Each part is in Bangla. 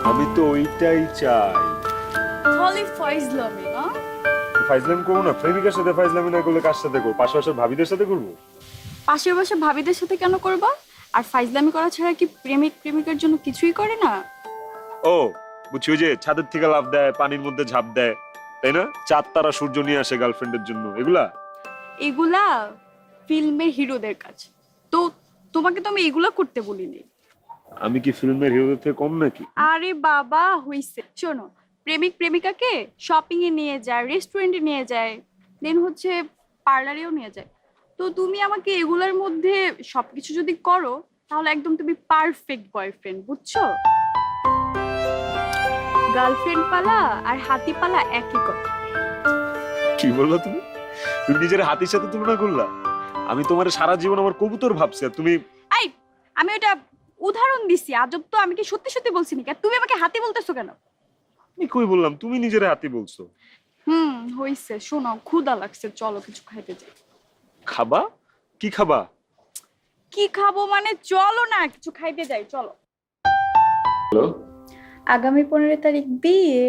আমি তো ওইটাই চাই। খালি ফাইজলামি না? ফাইজলাম করবো না? প্রেমিকার সাথে ফাইজলামি না করলে কার সাথে করবো? পাশাপাশি ভাবিদের সাথে করবো? পাশের বাসা ভাবিদের সাথে কেন করবা? আর ফাইজলামি করা ছাড়া কি প্রেমিক প্রেমিকার জন্য কিছুই করে না? ও বুঝছি, ওই যে ছাদের থেকে লাফ দেয়, পানির মধ্যে ঝাঁপ দেয়, তাই না? চাঁদ তারা সূর্য নিয়ে আসে গার্লফ্রেন্ডের জন্য, এগুলা? এগুলা ফিল্মের হিরোদের কাজ। তো তোমাকে তো আমি এগুলা করতে বলিনি। আমি কি ফিল্মের হিরোদের থেকে কম নাকি? আরে বাবা হইছে, শোনো, প্রেমিক প্রেমিকাকে শপিং এ নিয়ে যায়, রেস্টুরেন্টে নিয়ে যায়, দেন হচ্ছে পার্লারেও নিয়ে যায়। তো তুমি আমাকে এগুলার মধ্যে সবকিছু যদি করো, তাহলে একদম তুমি পারফেক্ট বয়ফ্রেন্ড, বুঝছো? গার্লফ্রেন্ড পালা আর হাতি পালা একই কথা। কি বললা তুমি? তুমি নিজের হাতির সাথে তুলনা করলা? আমি তোমার সারা জীবন আমার কবুতর ভাবছি, আর তুমি? আই, আমি ওটা উদাহরণ দিছি, আজব তো। আমি কি সত্যি সত্যি বলছি নাকি? আর তুমি আমাকে হাতি বলতেছো কেন? আমি কই বললাম? তুমি নিজের হাতি বলছো। হইছে, শোনো, ক্ষুধা লাগছে, চলো কিছু খাইতে যাই। খাবা? কি খাবা? কি খাবো মানে? চলো না কিছু খাইতে যাই, চলো। হ্যালো, আগামী 15 তারিখ বিয়ে।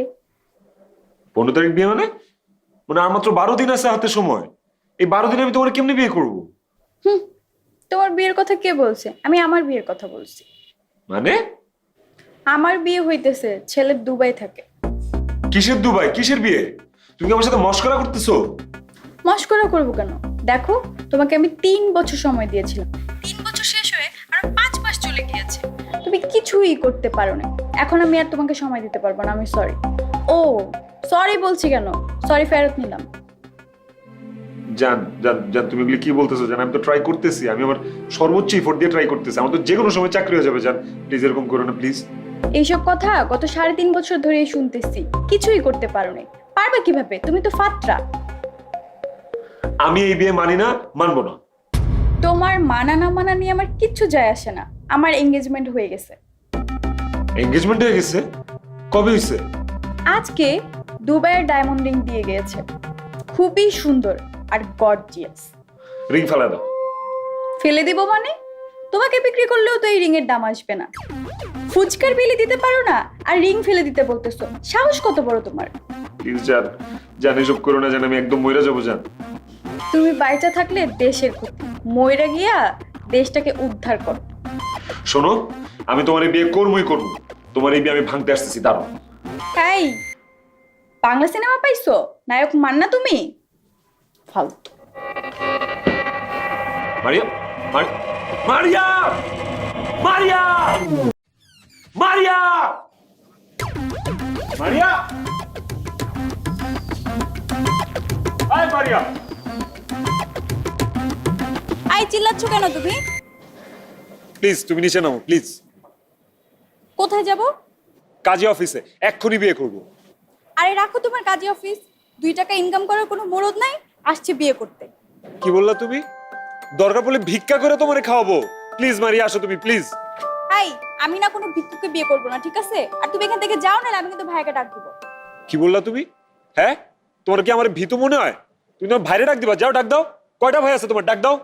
15 তারিখ বিয়ে মানে? মানে আর মাত্র 12 দিন আছে হাতে সময়। এই 12 দিনে আমি তোমার কেমনে বিয়ে করবো? হুম, তোমার বিয়ের কথা কে বলছে? আমি আমার বিয়ের কথা বলছি। মানে? আমার বিয়ে হইতেছে, ছেলে দুবাই থাকে। কিসের দুবাই? কিসের বিয়ে? তুমি কি আমার সাথে মশকরা করতেছো? মস্করা করবো কেন? দেখো, তোমাকে আমি 3 বছর সময় দিয়েছিলাম। 3 বছর শেষ হয়ে আরো 5 মাস চলে গিয়েছে। তুমি কিছুই করতে পারো না। এখন আমি আর তোমাকে সময় দিতে পারবো না, আমি সরি। ও, সরি বলছি কেন? সরি ফেরত নিলাম। জান জান জান, তুমি এগুলি কি বলতেছো? জান, আমি তো ট্রাই করতেছি, আমি আমার সর্বোচ্চ এফোর্ট দিয়ে ট্রাই করতেছি। আমার তো যে কোনো সময় চাকরি হয়ে যাবে। জান, প্লিজ এরকম করো না, প্লিজ। এইসব কথা গত 3.5 বছর ধরে শুনতেছি, কিছুই করতে পারো না। পারবে কিভাবে? তুমি তো ফাত্রা। আমি এই বিয়ে মানি না, মানবো না। তোমার মানা না মানা নিয়ে আমার কিচ্ছু যায় আসে না। আমার এঙ্গেজমেন্ট হয়ে গেছে। এঙ্গেজমেন্ট হয়ে গেছে? কবে হয়েছে? আজকে দুবাইয়ের ডায়মন্ড রিং দিয়ে গিয়েছে। খুবই সুন্দর আর গর্জিয়াস। রিং ফেলা দাও। ফেলে দিব মানে? তোমাকে বিক্রি করলেও তো এই রিং এর দাম আসবে না। ফুচকার বিলি দিতে পারো না, আর রিং ফেলে দিতে বলতেছো? সাহস কত বড় তোমার? প্লিজ জান, জান এসব করো না। জান, আমি একদম মইরা যাবো। জান, তুমি বাইচা থাকলে দেশের ক্ষতি, মইরা গিয়া দেশটাকে উদ্ধার করো। শোনো, আমি তোমার এই বিয়ে করবই করবো। তোমার এই বিয়ে আমি ভাঙতে আসতেছি, দাঁড়াও। এই, বাংলা সিনেমা পাইছো? নায়ক মান্না তুমি? ফালতু। মারিয়া, মারিয়া, মারিয়া, মারিয়া, মারিয়া, আয় মারিয়া। আই, চিল্লাচ্ছ কেন তুমি? প্লিজ তুমি নিচে নামো, প্লিজ। কোথায় যাব? কাজী অফিসে, এক্ষুনি বিয়ে করবো। আরে রাখো তোমার কাজী অফিস। 2 টাকা ইনকাম করার কোনো মরদ নাই, আসছে বিয়ে করতে। কি বললা তুমি? দরকার পড়লে ভিক্ষা করে তোমারে খাওয়াবো। প্লিজ মারিয়া, আসো তুমি, প্লিজ। এই, আমি না কোনো ভিক্ষুককে বিয়ে করবো না, ঠিক আছে? আর তুমি এখান থেকে যাও, না আমি কিন্তু ভাইকে ডাক দিব। কি বললা তুমি? হ্যাঁ, তোমার কি আমার ভীতু মনে হয়? তুমি তোমার ভাইরে ডাক দিবা? যাও ডাক দাও। কয়টা ভাই আছে তোমার? ডাক দাও।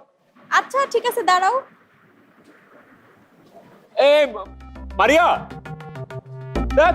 আচ্ছা ঠিক আছে, দাঁড়াও। এই মারিয়া, দেখ।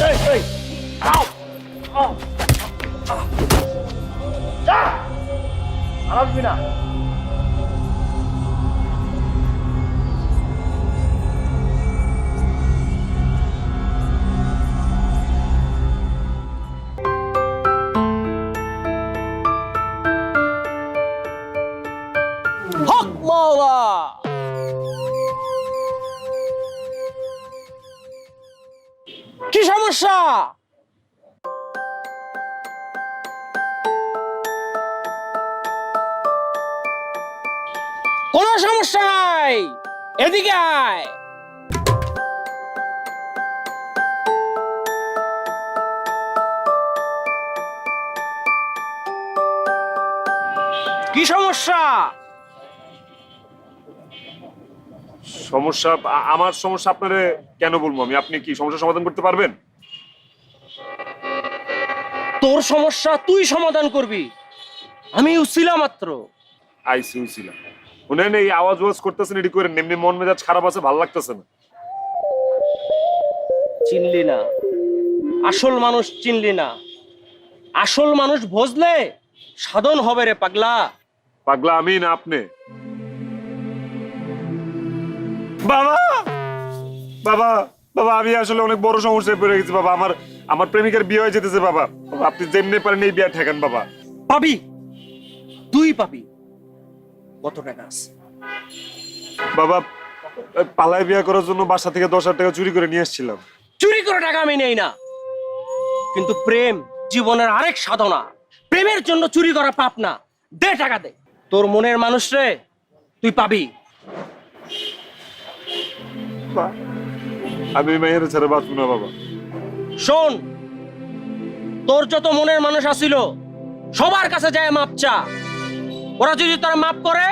এই, এই, আউ, আউ, আসবি না। হক মাওলা। কি সমস্যা? কোনো সমস্যা নাই, এদিকে আয়। কি সমস্যা? সমস্যা আমার সমস্যা আপনারে কেন বলবো আমি? আপনি কি সমস্যা সমাধান করতে পারবেন? তোর সমস্যা তুই সমাধান করবি, আমি উছিলা মাত্র। আইসি ছিলাম শুনেন, এই আওয়াজ ওয়াজ করতেছেন এটি করে এমনি মন মেজাজ খারাপ আছে, ভালো লাগতেছে না। চিনলি না, আসল মানুষ চিনলি না। আসল মানুষ বুঝলে সাধন হবে রে পাগলা। পাগলা আমি না আপনি? বাবা বাবা বাবা, আমি আসলে অনেক বড় সমস্যায় পড়ে গেছি বাবা। আমার আমার প্রেমিকার বিয়ে হয়ে যেতেছে বাবা। বাবা, আপনি যেমনি পারেন এই বিয়ে ঠেকান বাবা। পাবি, তুই পাবি। কত টাকা আছে? বাবা, পালায় বিয়ে করার জন্য বাসা থেকে 10,000 টাকা চুরি করে নিয়ে এসেছিলাম। চুরি করে টাকা আমি নেই না, কিন্তু প্রেম জীবনের আরেক সাধনা। প্রেমের জন্য চুরি করা পাপ না। দে টাকা দে, তোর মনের মানুষ রে তুই পাবি। আমি মেয়ের ছেড়ে বাঁচব না বাবা। শোন, তোর যত মনের মানুষ আসিল সবার কাছে যায় মাপ চা। ওরা যদি তোর মাপ করে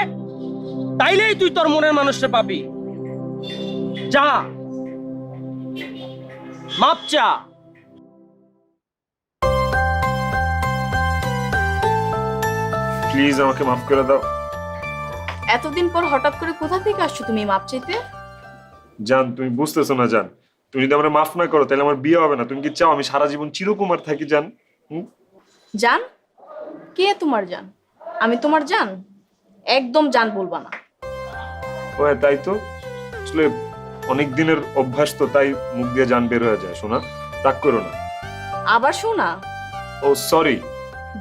তাইলেই তুই তোর মনের মানুষটা পাবি। যা মাপ চা। প্লিজ আমাকে মাফ করে দাও। এতদিন পর হঠাৎ করে কোথা থেকে আসছো তুমি মাপ চাইতে? জান, তুমি বুঝতেছো না জান। তুমি যদি আমার মাফ না করো তাহলে আমার বিয়ে হবে না। তুমি কি চাও আমি সারা জীবন চিরকুমার থাকি জান? জান? কে তোমার জান? আমি তোমার জান? একদম জান বলবা না। ও হ্যাঁ, তাই তো। আসলে অনেক দিনের অভ্যাস তো, তাই মুখ দিয়ে জান বের হয়ে যায়। শোনা, রাগ করো না। আবার শোনা? ও সরি।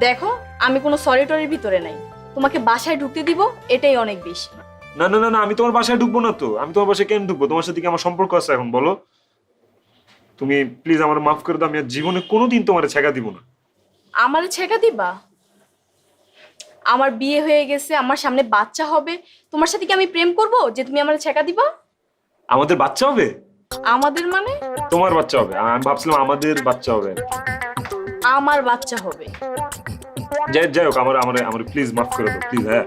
দেখো, আমি কোনো সরি টরির ভিতরে নাই। তোমাকে বাসায় ঢুকতে দিব এটাই অনেক বেশি। না না না না, আমি তোমার বাসায় ঢুকবো না তো। আমি তোমার বাসায় কেন ঢুকবো? তোমার সাথে কি আমার সম্পর্ক আছে এখন বলো? তুমি প্লিজ আমার মাফ করে দাও। আমি আর জীবনে কোনোদিন তোমার ছেঁকা দিব না। আমারে ছেঁকা দিবা? আমার বিয়ে হয়ে গেছে, আমার সামনে বাচ্চা হবে, তোমার সাথে কি আমি প্রেম করব যে তুমি আমারে ছেঁকা দিবা? আমাদের বাচ্চা হবে? আমাদের মানে? তোমার বাচ্চা হবে? আমি ভাবছিলাম আমাদের বাচ্চা হবে। আমার বাচ্চা হবে। যাই হোক, আমার আমার আমার প্লিজ মাফ করে দাও প্লিজ। হ্যাঁ,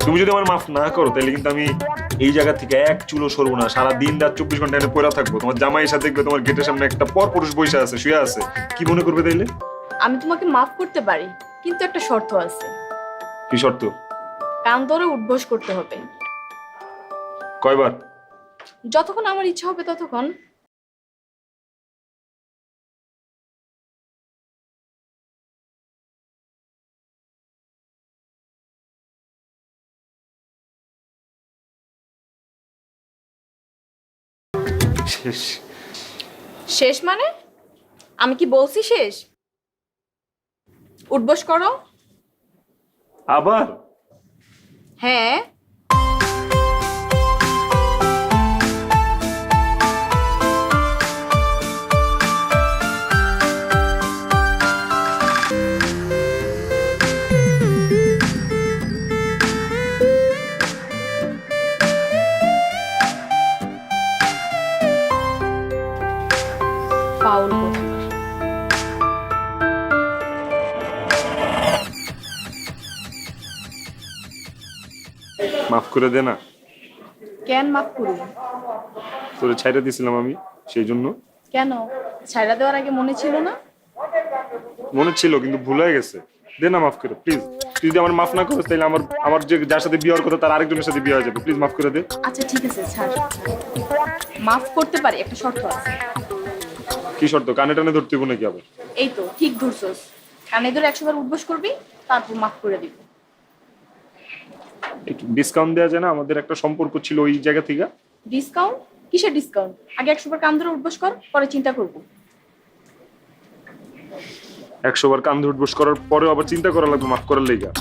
তুমি যদি আমার মাফ না করো তাহলে কিন্তু আমি এই জায়গা থেকে এক চুলো সরবো না। সারা দিন রাত 24 ঘন্টা এনে পড়ে থাকবো। তোমার জামাই এসে দেখবে তোমার গেটের সামনে একটা পর পুরুষ বসে আছে, শুয়ে আছে। কি মনে করবে তাইলে? আমি তোমাকে মাফ করতে পারি, কিন্তু একটা শর্ত আছে। কি শর্ত? কান ধরে উঠবোস করতে হবে। কয়বার? যতক্ষণ আমার ইচ্ছা হবে ততক্ষণ। শেষ। শেষ মানে? আমি কি বলছি শেষ? উঠবোস করো। আবার? হ্যাঁ। ফাউল কোথাকার। মাফ করে দে না। কেন মাফ করব? তোরে ছাইড়া দিছিলাম আমি, সেই জন্য। কেন? ছাইড়া দেওয়ার আগে মনে ছিল না? মনে ছিল কিন্তু ভুল হয়ে গেছে। দে না মাফ করে প্লিজ। তুই যদি আমার মাফ না করিস তাহলে আমার আমার যে যার সাথে বিয়ে হওয়ার কথা তার আরেকজনের সাথে বিয়ে হয়ে যাবে। প্লিজ মাফ করে দে। আচ্ছা ঠিক আছে, ছাড়। মাফ করতে পারি, একটা শর্ত আছে। কি শর্ত? কানে টানে ধরতে হইব নাকি আবার? এই তো ঠিক ধরছস। কানে ধরে 100 বার উঠবোস করবি, তারপর মাফ করে দিব। একটু ডিসকাউন্ট দেওয়া যায় না? আমাদের একটা সম্পর্ক ছিল ওই জায়গা থেকে। ডিসকাউন্ট? কিসের ডিসকাউন্ট? আগে 100 বার কান ধরে উঠবোস কর, পরে চিন্তা করব। 100 বার কান ধরে উঠবোস করার পরেও আবার চিন্তা করা লাগবে মাফ করার লেগা?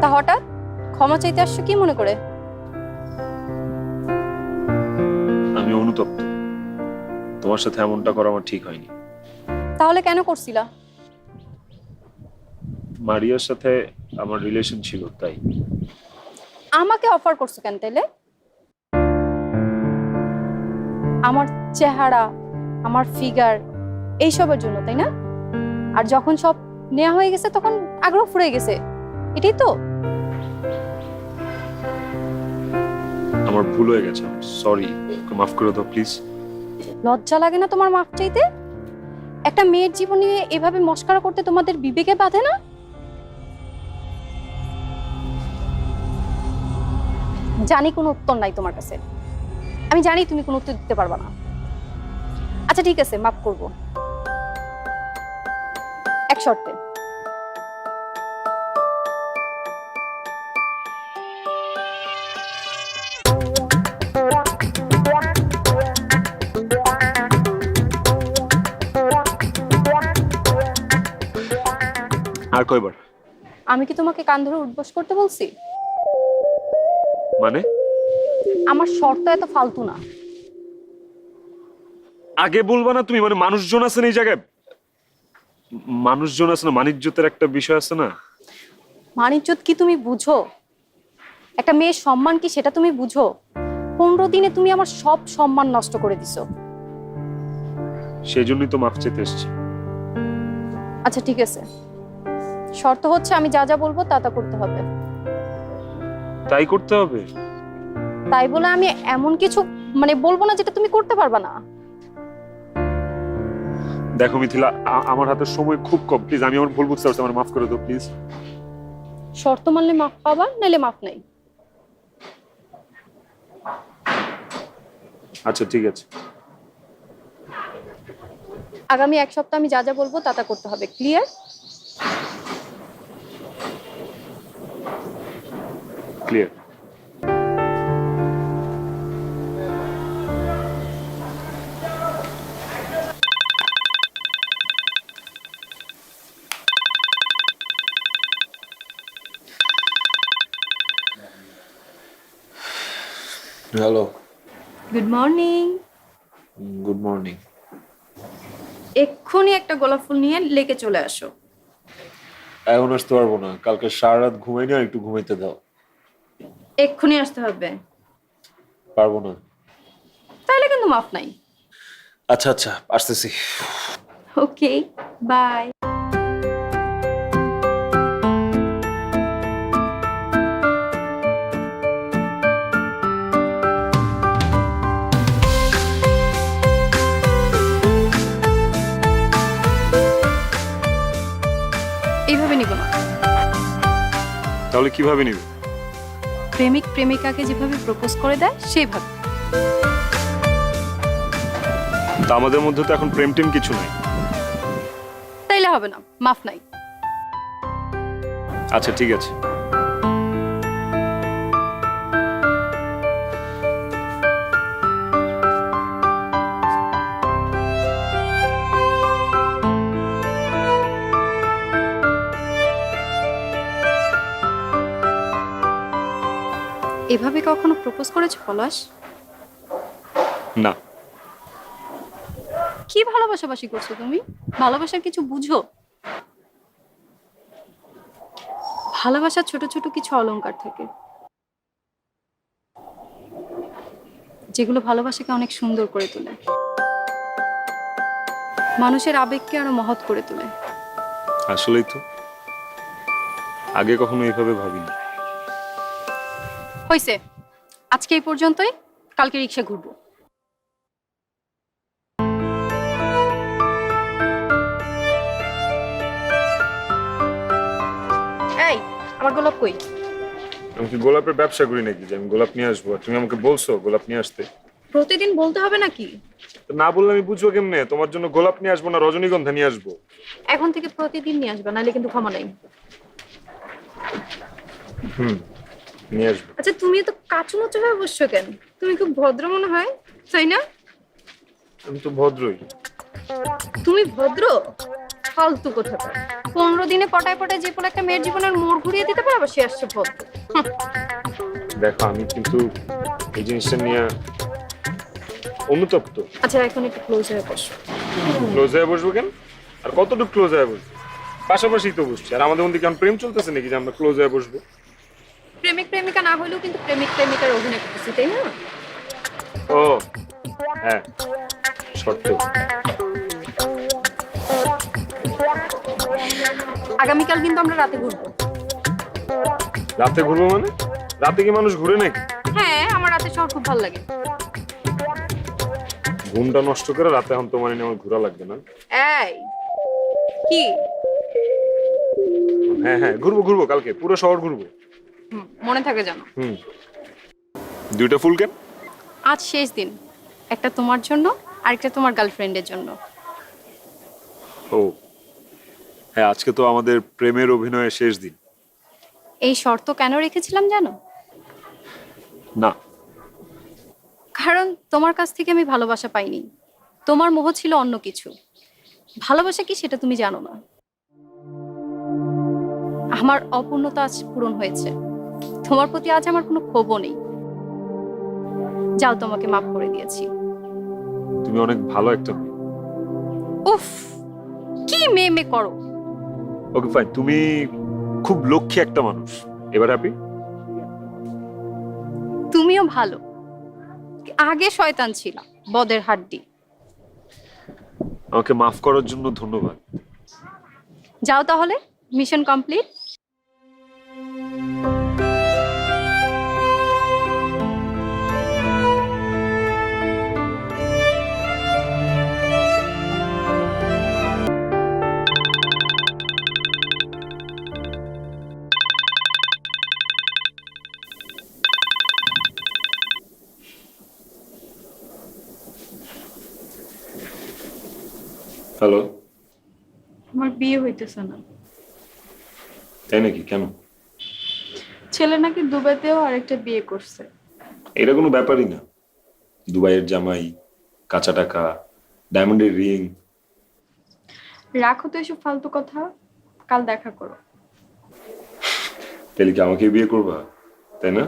তা হঠাৎ ক্ষমা চাইতে আসছো কি মনে করে? আমি অনুতপ্ত। তোমার সাথে এমনটা করা আমার ঠিক হয়নি। তাহলে কেন করছিলা? মারিয়ার সাথে আমার রিলেশন ছিল তাই। আমাকে অফার করছো কেন তাইলে? আমার চেহারা, আমার ফিগার এইসবের জন্য, তাই না? আর যখন সব নেওয়া হয়ে গেছে তখন আগ্রহ ফুরিয়ে গেছে, এটাই তো। আমার ভুল হয়ে গেছে, সরি, মাফ করে দাও প্লিজ। লজ্জা লাগে না তোমার মাফ চাইতে? একটা মেয়ের জীবনে এভাবে মস্করা করতে তোমাদের বিবেকে বাঁধে না? জানি কোনো উত্তর নাই তোমার কাছে, আমি জানি তুমি কোনো উত্তর দিতে পারবা না। আচ্ছা ঠিক আছে, মাফ করব, এক শর্তে। আর কয়বার? আমি কি তোমাকে কান ধরে উঠবস করতে বলছি? মানে আমার শর্ত এত ফালতু না। আগে বলবা না তুমি? মানে মানুষজন আছে না এই জায়গায়, মানুষজন আছে না, মানিজ্যতের একটা বিষয় আছে না। মানিজ্যত কি তুমি বুঝো? একটা মেয়ের সম্মান কি সেটা তুমি বুঝো? 15 দিনে তুমি আমার সব সম্মান নষ্ট করে দিছো। সেই জন্যই তো মাফ চাইতে এসেছি। আচ্ছা ঠিক আছে, শর্ত হচ্ছে আমি যা যা বলবো তা তা করতে হবে। তাই করতে হবে? তাই বলে আমি এমন কিছু মানে বলবো না যেটা তুমি করতে পারবা না। দেখো মিথিলা, আমার হাতে সময় খুব কম, প্লিজ আমি আমার ভুল বুঝতে পারছি, আমার মাফ করে দাও প্লিজ। শর্ত মানলে মাফ পাবা, নাইলে মাফ নাই। আচ্ছা ঠিক আছে। আগামী 1 সপ্তাহ আমি যা যা বলবো তা তা করতে হবে, clear? Clear. Hello, good morning. Good morning. এক্ষুনি একটা গোলাপ ফুল নিয়ে লেকে চলে আসো। এখন আসতে পারবো না, কালকে সারা রাত ঘুমাইনি, আর একটু ঘুমাইতে দাও। এক্ষুনি আসতে হবে। পারবো না। তাহলে কিন্তু মাফ নাই। আচ্ছা আচ্ছা, আসতেছি। ওকে, বাই। এইভাবে নিব না। তাহলে কিভাবে নিবে? প্রেমিক প্রেমিকাকে যেভাবে প্রপোজ করে দেয় সেইভাবে। তা আমাদের মধ্যে তো এখন প্রেম টেম কিছু নাই। তাইলে হবে না, মাফ নাই। আচ্ছা ঠিক আছে। এভাবে কখনো প্রপোজ করেছো পলাশ? না। কি ভালোবাসাবাসি করছো তুমি? ভালোবাসার কিছু বুঝো? ভালোবাসার ছোট ছোট কিছু অলংকার থাকে যেগুলো ভালোবাসাকে অনেক সুন্দর করে তোলে, মানুষের আবেগকে আরো মহৎ করে তোলে। আসলেই তো, আগে কখনো এইভাবে ভাবিনি। হইছে, আজকে এই পর্যন্তই, কালকে রিক্সা ঘুরবো। এই, আমার গোলাপ কই? আমি কি গোলাপের ব্যবসা করি নাকি যে আমি গোলাপ নিয়ে আসবো? তুমি আমাকে বলছো গোলাপ নিয়ে আসতে। প্রতিদিন বলতে হবে নাকি? তো না বললে আমি বুঝবো কেমনে? তোমার জন্য গোলাপ নিয়ে আসবো না রজনীগন্ধা নিয়ে আসবো? এখন থেকে প্রতিদিন নিয়ে আসবে, নাহলে কিন্তু ক্ষমা নাই। নিয়ে আসবো। আচ্ছা তুমি তো কাচুমচু হয়ে বসছো কেন? তুমি খুব ভদ্র মনে হয়, তাই না? আমি তো ভদ্রই। তুমি ভদ্র? ফালতু কোথাকার। 15 দিনে পটায় পটায় যে কোনো একটা মেয়ের জীবনের মোড় ঘুরিয়ে দিতে পারবে, সে আসছে ভদ্র। দেখো আমি কিন্তু এই জিনিসটা নিয়ে অনুতপ্ত? আচ্ছা এখন একটু ক্লোজ হয়ে বসো। ক্লোজ হয়ে বসবো কেন? আর কতটুকু ক্লোজ হয়ে বসবো? পাশাপাশি তো বসছি। আর আমাদের মধ্যে কেমন প্রেম চলতেছে নাকি যে আমরা ক্লোজ হয়ে বসবো? প্রেমিক প্রেমিকা না হলেও কিন্তু প্রেমিক প্রেমিকার অভিনয় করতেছি, তাই না? ও হ্যাঁ, শর্ত। আগামীকাল কিন্তু আমরা রাতে ঘুরবো। রাতে ঘুরবো মানে? রাতে কি মানুষ ঘুরে নাকি? হ্যাঁ, আমার রাতে শহর খুব ভালো লাগে। ঘুমটা নষ্ট করে রাতে এখন তোমার নিয়ে আমার ঘোরা লাগবে না? এই কি? হ্যাঁ হ্যাঁ, ঘুরবো ঘুরবো, কালকে পুরো শহর ঘুরবো। মনে থাকে জানো। দুইটা ফুল কেন? আজ শেষ দিন, একটা তোমার জন্য আর একটা তোমার গার্লফ্রেন্ডের জন্য। ও হ্যাঁ, আজকে তো আমাদের প্রেমের অভিনয়ের শেষ দিন। এই শর্ত কেন রেখেছিলাম জানো? না। কারণ তোমার কাছ থেকে আমি ভালোবাসা পাইনি, তোমার মোহ ছিল অন্য কিছু। ভালোবাসা কি সেটা তুমি জানো না। আমার অপূর্ণতা আজ পূরণ হয়েছে, তোমার প্রতি আজ আমার কোনো ক্ষোভও নেই। যাও, তোমাকে মাফ করে দিয়েছি। তুমি অনেক ভালো একটা মেয়ে। উফ, কি মেয়ে করো। ওকে ফাইন, তুমি খুব লক্ষ্মী একটা মানুষ। এবার হ্যাপি? তুমিও ভালো, আগে শয়তান ছিল, বদের হাড্ডি। আমাকে মাফ করার জন্য ধন্যবাদ। যাও তাহলে, মিশন কমপ্লিট। হ্যালো। আমার বিয়ে হইতেছে না। তাই নাকি? কেন? ছেলে নাকি দুবাইতেও আরেকটা বিয়ে করছে। এটা কোনো ব্যাপারই না। দুবাইয়ের জামাই, কাঁচা টাকা, ডায়মন্ডের রিং। রাখো তো এসব ফালতু কথা, কাল দেখা করো। তাহলে কি আমাকে বিয়ে করবা, তাই না?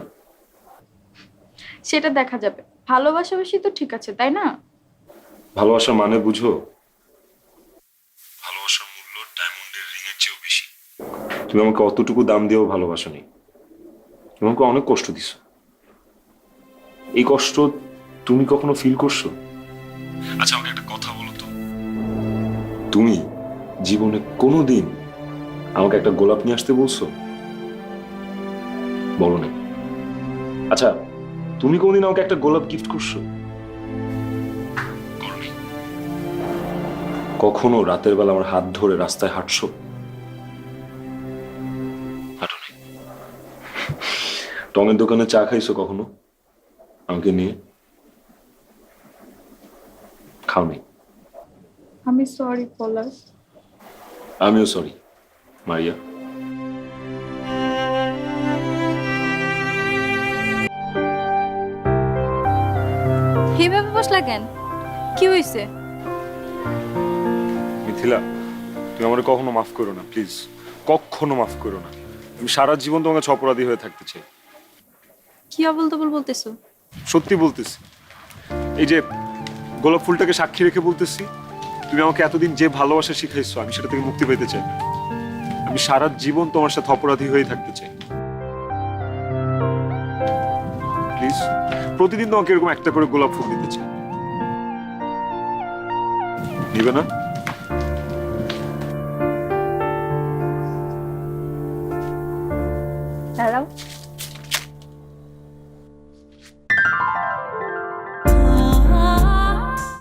সেটা দেখা যাবে, ভালোবাসাবাসি তো ঠিক আছে, তাই না? ভালোবাসার মানে বুঝো? ভালোবাসার মূল্য ডায়মন্ডের রিং এর চেয়েও বেশি। তুমি আমাকে অতটুকু দাম দিয়েও ভালোবাসো নি। তুমি আমাকে অনেক কষ্ট দিছো। এই কষ্ট তুমি কখনো ফিল করছো? আচ্ছা আমাকে একটা কথা বলো তো, তুমি জীবনে কোনোদিন আমাকে একটা গোলাপ নিয়ে আসতে বলছো? বলো না। আচ্ছা তুমি কোনদিন আমাকে একটা গোলাপ গিফট করছো? করনি। কখনো রাতের বেলা আমার হাত ধরে রাস্তায় হাঁটছো? হাঁটোনি। টঙের দোকানে চা খাইছো কখনো আমাকে নিয়ে? খাওনি। আমি সরি পলাশ। আমিও সরি মারিয়া। এইভাবে বসলা কেন? কি হয়েছে? মিথিলা, তুমি আমাকে কখনো মাফ করো না প্লিজ, কখনো মাফ করো না। আমি সারা জীবন তোমার কাছে অপরাধী হয়ে থাকতে চাই। কি আবল তাবল বলতেছো? সত্যি বলতেছি। এই যে গোলাপ ফুলটাকে সাক্ষী রেখে বলতেছি, তুমি আমাকে এতদিন যে ভালোবাসা শিখাইছো আমি সেটা থেকে মুক্তি পেতে চাই। আমি সারা জীবন তোমার সাথে অপরাধী হয়ে থাকতে চাই। প্লিজ প্রতিদিন তোমাকে এরকম একটা করে গোলাপ ফুল দিতে চাই। নিবে না?